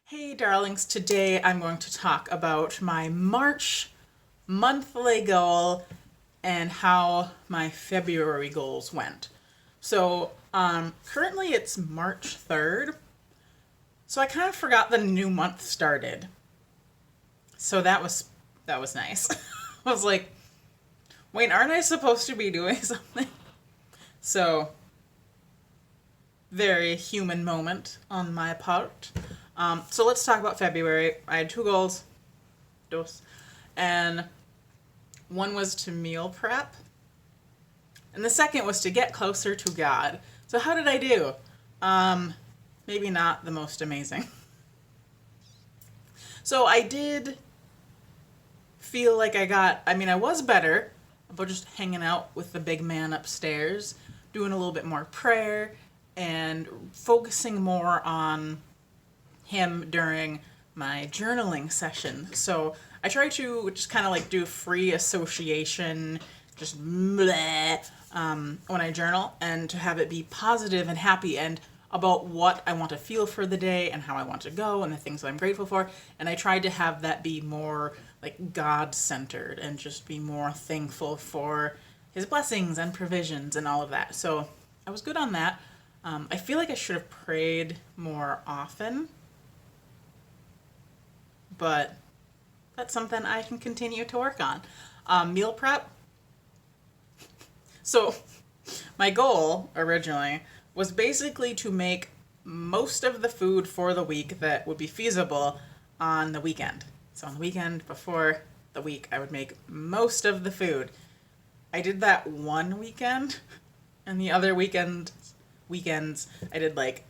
Hey darlings, today I'm going to talk about my March monthly goal and how my February goals went. Currently it's March 3rd, so I kind of forgot the new month started. So that was nice. I was like, wait, aren't I supposed to be doing something? So, very human moment on my part. So let's talk about February. I had two goals, dos, and one was to meal prep, and the second was to get closer to God. So how did I do? Maybe not the most amazing. So I did feel like I was better about just hanging out with the big man upstairs, doing a little bit more prayer, and focusing more on him during my journaling session. So I try to just kind of like do free association, just bleh, when I journal, and to have it be positive and happy and about what I want to feel for the day and how I want to go and the things that I'm grateful for. And I tried to have that be more like God centered and just be more thankful for his blessings and provisions and all of that. So I was good on that. I feel like I should have prayed more often, but that's something I can continue to work on. Meal prep. So, my goal originally was basically to make most of the food for the week that would be feasible on the weekend. So, on the weekend before the week, I would make most of the food. I did that one weekend, and the other weekends, I did like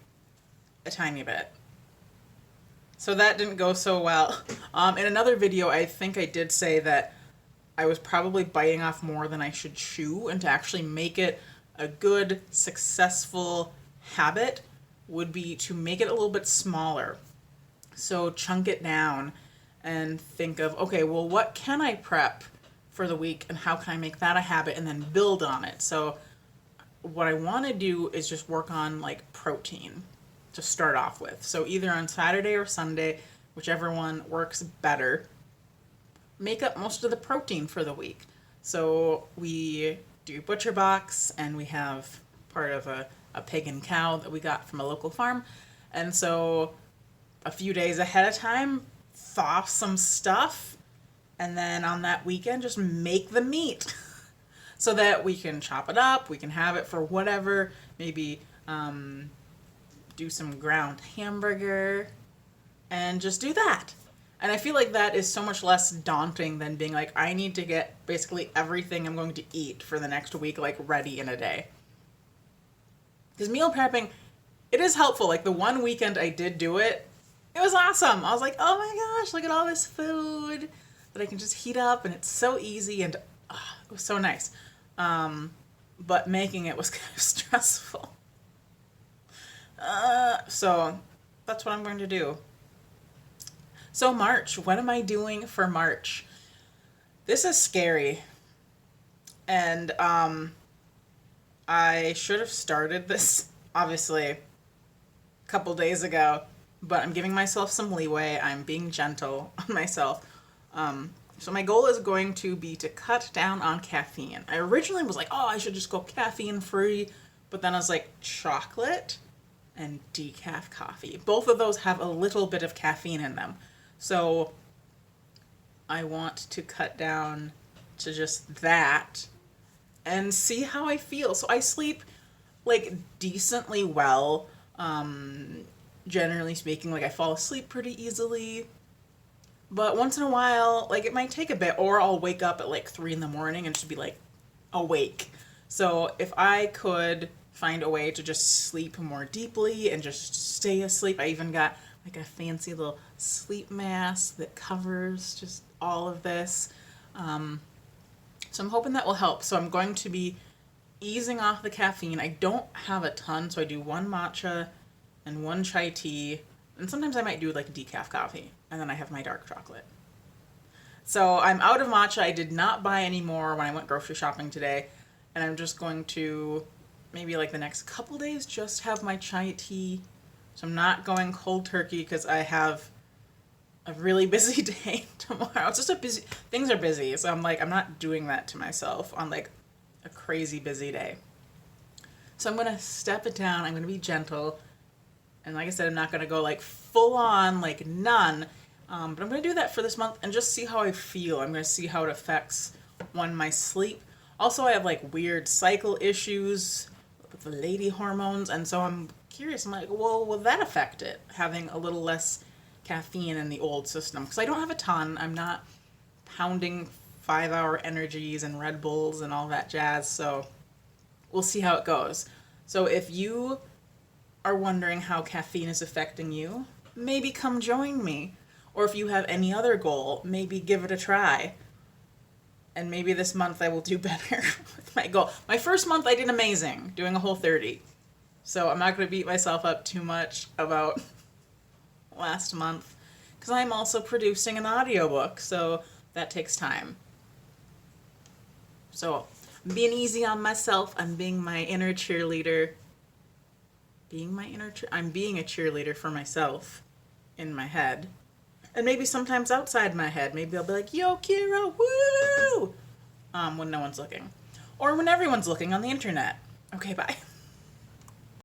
a tiny bit. So that didn't go so well. In another video, I think I did say that I was probably biting off more than I should chew, and to actually make it a good, successful habit would be to make it a little bit smaller. So chunk it down and think of, okay, well, what can I prep for the week and how can I make that a habit and then build on it? So what I want to do is just work on like protein to start off with. So either on Saturday or Sunday, whichever one works better, make up most of the protein for the week. So we do butcher box, and we have part of a pig and cow that we got from a local farm. And so a few days ahead of time, thaw some stuff, and then on that weekend, just make the meat so that we can chop it up, we can have it for whatever, maybe do some ground hamburger, and just do that. And I feel like that is so much less daunting than being like, I need to get basically everything I'm going to eat for the next week, like, ready in a day. Because meal prepping, it is helpful. Like, the one weekend I did do it, it was awesome. I was like, oh my gosh, look at all this food that I can just heat up, and it's so easy, and it was so nice. But making it was kind of stressful. So that's what I'm going to do. So March, what am I doing for March? This is scary. And I should have started this, obviously, a couple days ago, but I'm giving myself some leeway. I'm being gentle on myself. So my goal is going to be to cut down on caffeine. I originally was like, oh, I should just go caffeine free, but then I was like, chocolate and decaf coffee. Both of those have a little bit of caffeine in them. So I want to cut down to just that and see how I feel. So I sleep like decently well. Generally speaking, like I fall asleep pretty easily. But once in a while, like it might take a bit, or I'll wake up at like 3 in the morning and just be like awake. So if I could find a way to just sleep more deeply and just stay asleep. I even got like a fancy little sleep mask that covers just all of this. So I'm hoping that will help. So I'm going to be easing off the caffeine. I don't have a ton, so I do one matcha and one chai tea. And sometimes I might do like decaf coffee. And then I have my dark chocolate. So I'm out of matcha. I did not buy any more when I went grocery shopping today. And I'm just going to maybe like the next couple days just have my chai tea So I'm not going cold turkey because I have a really busy day tomorrow. It's just a busy, things are busy. So I'm like, I'm not doing that to myself on like a crazy busy day. So I'm going to step it down. I'm going to be gentle. And like I said, I'm not going to go like full on, like none. But I'm going to do that for this month and just see how I feel. I'm going to see how it affects, one, my sleep. Also, I have like weird cycle issues with the lady hormones. And so I'm curious. I'm like, well, will that affect it? Having a little less caffeine in the old system. Because I don't have a ton. I'm not pounding 5-hour energies and Red Bulls and all that jazz. So we'll see how it goes. So if you are wondering how caffeine is affecting you, maybe come join me. Or if you have any other goal, maybe give it a try. And maybe this month I will do better with my goal. My first month I did amazing, doing a whole 30. So I'm not going to beat myself up too much about last month. Because I'm also producing an audiobook, so that takes time. So I'm being easy on myself. I'm being my inner cheerleader. I'm being a cheerleader for myself in my head. And maybe sometimes outside my head. Maybe I'll be like, yo, Kira, woo! When no one's looking. Or when everyone's looking on the internet. Okay, bye.